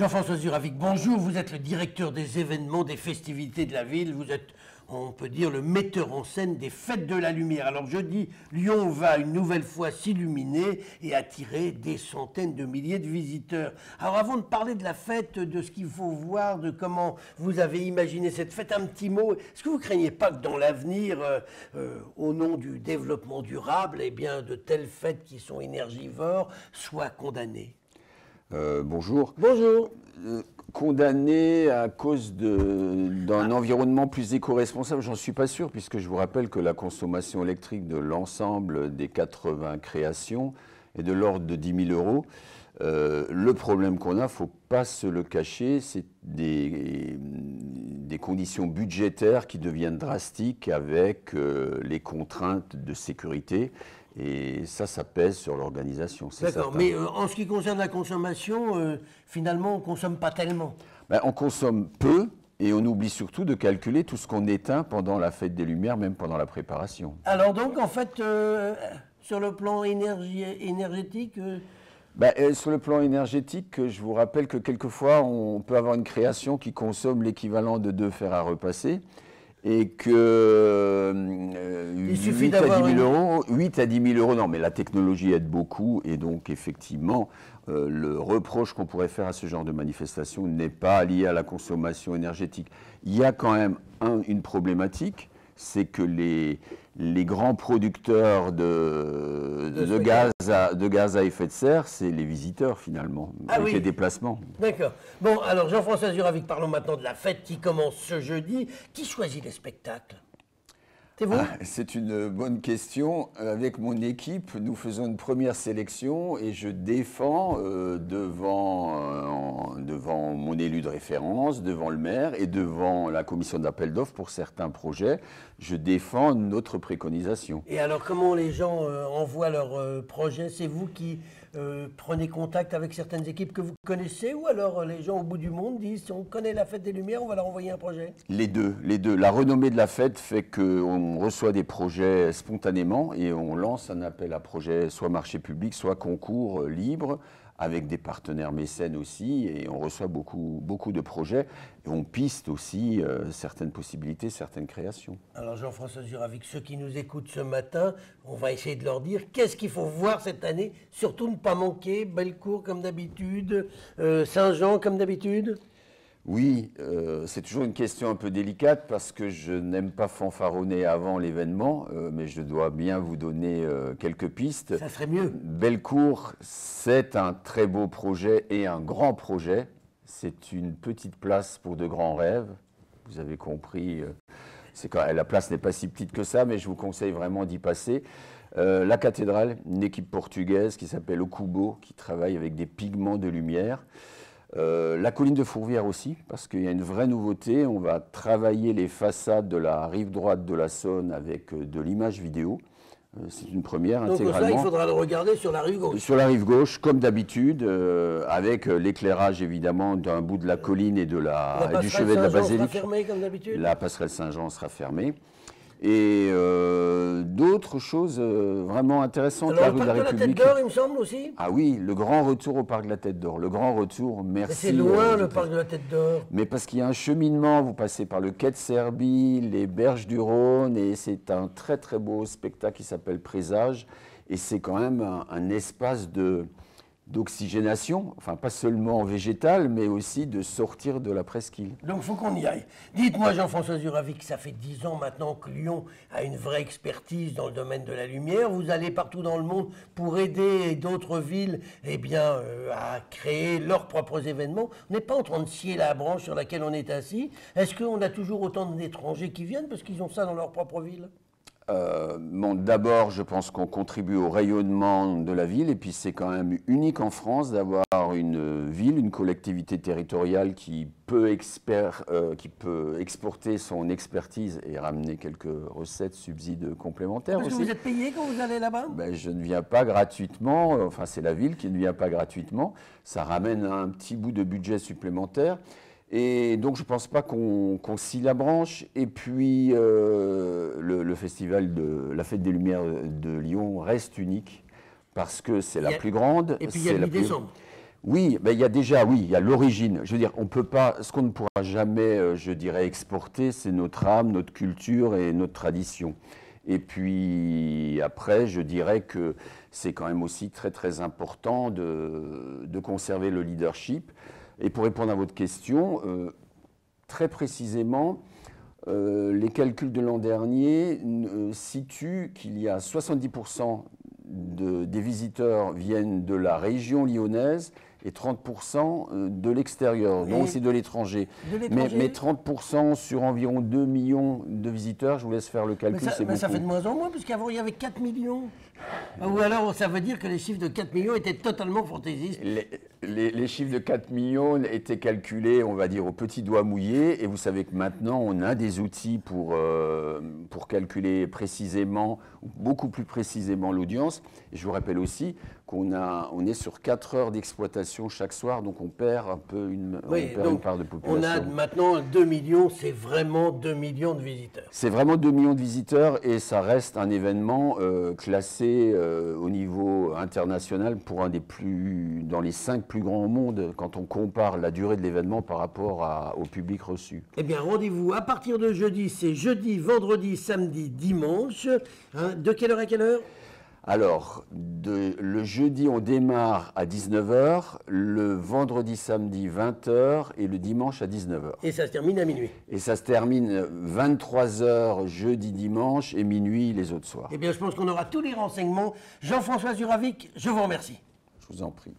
Jean-François Zuravic, bonjour. Vous êtes le directeur des événements, des festivités de la ville. Vous êtes, on peut dire, le metteur en scène des Fêtes de la Lumière. Alors jeudi, Lyon va une nouvelle fois s'illuminer et attirer des centaines de milliers de visiteurs. Alors avant de parler de la fête, de ce qu'il faut voir, de comment vous avez imaginé cette fête, un petit mot. Est-ce que vous ne craignez pas que dans l'avenir, au nom du développement durable, eh bien, de telles fêtes qui sont énergivores soient condamnées ? Bonjour. Bonjour. Condamné à cause d'un environnement plus éco-responsable, j'en suis pas sûr, puisque je vous rappelle que la consommation électrique de l'ensemble des 80 créations est de l'ordre de 10 000 euros. Le problème qu'on a, il ne faut pas se le cacher, c'est des conditions budgétaires qui deviennent drastiques avec les contraintes de sécurité. Et ça pèse sur l'organisation, c'est certain. D'accord, mais en ce qui concerne la consommation, finalement, on ne consomme pas tellement. Ben, on consomme peu et on oublie surtout de calculer tout ce qu'on éteint pendant la fête des Lumières, même pendant la préparation. Alors donc, en fait, sur le plan énergétique... Sur le plan énergétique, je vous rappelle que quelquefois, on peut avoir une création qui consomme l'équivalent de 2 fers à repasser. Et que 8 à 10 000 euros, non, mais la technologie aide beaucoup, et donc effectivement, le reproche qu'on pourrait faire à ce genre de manifestation n'est pas lié à la consommation énergétique. Il y a quand même une problématique, c'est que les grands producteurs de gaz à effet de serre, c'est les visiteurs finalement, avec les déplacements. D'accord. Bon, alors Jean-François Zuravic, parlons maintenant de la fête qui commence ce jeudi. Qui choisit les spectacles ? C'est vous ? C'est une bonne question. Avec mon équipe, nous faisons une première sélection et je défends devant mon élu de référence, devant le maire et devant la commission d'appel d'offres pour certains projets, je défends notre préconisation. Et alors comment les gens envoient leurs projets ? C'est vous qui prenez contact avec certaines équipes que vous connaissez, ou alors les gens au bout du monde disent si on connaît la Fête des Lumières, on va leur envoyer un projet ? Les deux. La renommée de la fête fait qu'on reçoit des projets spontanément et on lance un appel à projet, soit marché public, soit concours libre, avec des partenaires mécènes aussi, et on reçoit beaucoup de projets, et on piste aussi certaines possibilités, certaines créations. Alors Jean-François Zuravic, ceux qui nous écoutent ce matin, on va essayer de leur dire qu'est-ce qu'il faut voir cette année, surtout ne pas manquer Bellecour comme d'habitude, Saint-Jean comme d'habitude. Oui, c'est toujours une question un peu délicate parce que je n'aime pas fanfaronner avant l'événement, mais je dois bien vous donner quelques pistes. Ça serait mieux. Bellecour, c'est un très beau projet et un grand projet. C'est une petite place pour de grands rêves. Vous avez compris, la place n'est pas si petite que ça, mais je vous conseille vraiment d'y passer. La cathédrale, une équipe portugaise qui s'appelle Okubo, qui travaille avec des pigments de lumière. La colline de Fourvière aussi, parce qu'il y a une vraie nouveauté. On va travailler les façades de la rive droite de la Saône avec de l'image vidéo. C'est une première intégralement. Donc ça, il faudra le regarder sur la rive gauche. Sur la rive gauche, comme d'habitude, avec l'éclairage évidemment d'un bout de la colline et du chevet de la basilique. Sera fermée comme d'habitude. La passerelle Saint-Jean sera fermée. Et d'autres choses vraiment intéressantes. Alors, le parc de la Tête d'Or, il me semble aussi. Ah oui, le grand retour au parc de la Tête d'Or. Le grand retour, merci. C'est loin, le parc de la Tête d'Or. Mais parce qu'il y a un cheminement, vous passez par le quai de Serbie, les berges du Rhône, et c'est un très très beau spectacle qui s'appelle Présage. Et c'est quand même un espace d'oxygénation, enfin pas seulement végétale, mais aussi de sortir de la presqu'île. Donc il faut qu'on y aille. Dites-moi Jean-François Zuravic, ça fait 10 ans maintenant que Lyon a une vraie expertise dans le domaine de la lumière. Vous allez partout dans le monde pour aider d'autres villes à créer leurs propres événements. On n'est pas en train de scier la branche sur laquelle on est assis. Est-ce qu'on a toujours autant d'étrangers qui viennent parce qu'ils ont ça dans leur propre ville ? D'abord, je pense qu'on contribue au rayonnement de la ville, et puis c'est quand même unique en France d'avoir une ville, une collectivité territoriale qui peut exporter son expertise et ramener quelques recettes, subsides complémentaires aussi. Est-ce que vous êtes payé quand vous allez là-bas ? Je ne viens pas gratuitement, enfin c'est la ville qui ne vient pas gratuitement, ça ramène un petit bout de budget supplémentaire. Et donc, je ne pense pas qu'on scie la branche. Et puis, le festival de la Fête des Lumières de Lyon reste unique parce que c'est la plus grande. Et puis, il y a le 8 décembre. Oui, ben il y a déjà, oui, il y a l'origine. Je veux dire, on peut pas, ce qu'on ne pourra jamais, je dirais, exporter, c'est notre âme, notre culture et notre tradition. Et puis après, je dirais que c'est quand même aussi très très important de conserver le leadership. Et pour répondre à votre question, très précisément, les calculs de l'an dernier situent qu'il y a 70% des visiteurs viennent de la région lyonnaise et 30% de l'extérieur, donc c'est de l'étranger. Mais 30% sur environ 2 millions de visiteurs, je vous laisse faire le calcul, c'est beaucoup. Ça fait de moins en moins, puisqu'avant il y avait 4 millions. Ou alors ça veut dire que les chiffres de 4 millions étaient totalement fantaisistes. Les chiffres de 4 millions étaient calculés, on va dire, au petit doigt mouillé, et vous savez que maintenant on a des outils pour calculer précisément, beaucoup plus précisément l'audience. Et je vous rappelle aussi on est sur 4 heures d'exploitation chaque soir, donc on perd un peu une part de population. On a maintenant 2 millions, c'est vraiment 2 millions de visiteurs. C'est vraiment 2 millions de visiteurs et ça reste un événement classé au niveau international pour dans les 5 plus grands au monde quand on compare la durée de l'événement par rapport au public reçu. Eh bien, rendez-vous à partir de jeudi, c'est jeudi, vendredi, samedi, dimanche. Hein, de quelle heure à quelle heure ? Alors, le jeudi, on démarre à 19 h, le vendredi, samedi, 20 h et le dimanche à 19 h. Et ça se termine à minuit. Et ça se termine 23 h jeudi, dimanche et minuit les autres soirs. Eh bien, je pense qu'on aura tous les renseignements. Jean-François Zuravic, je vous remercie. Je vous en prie.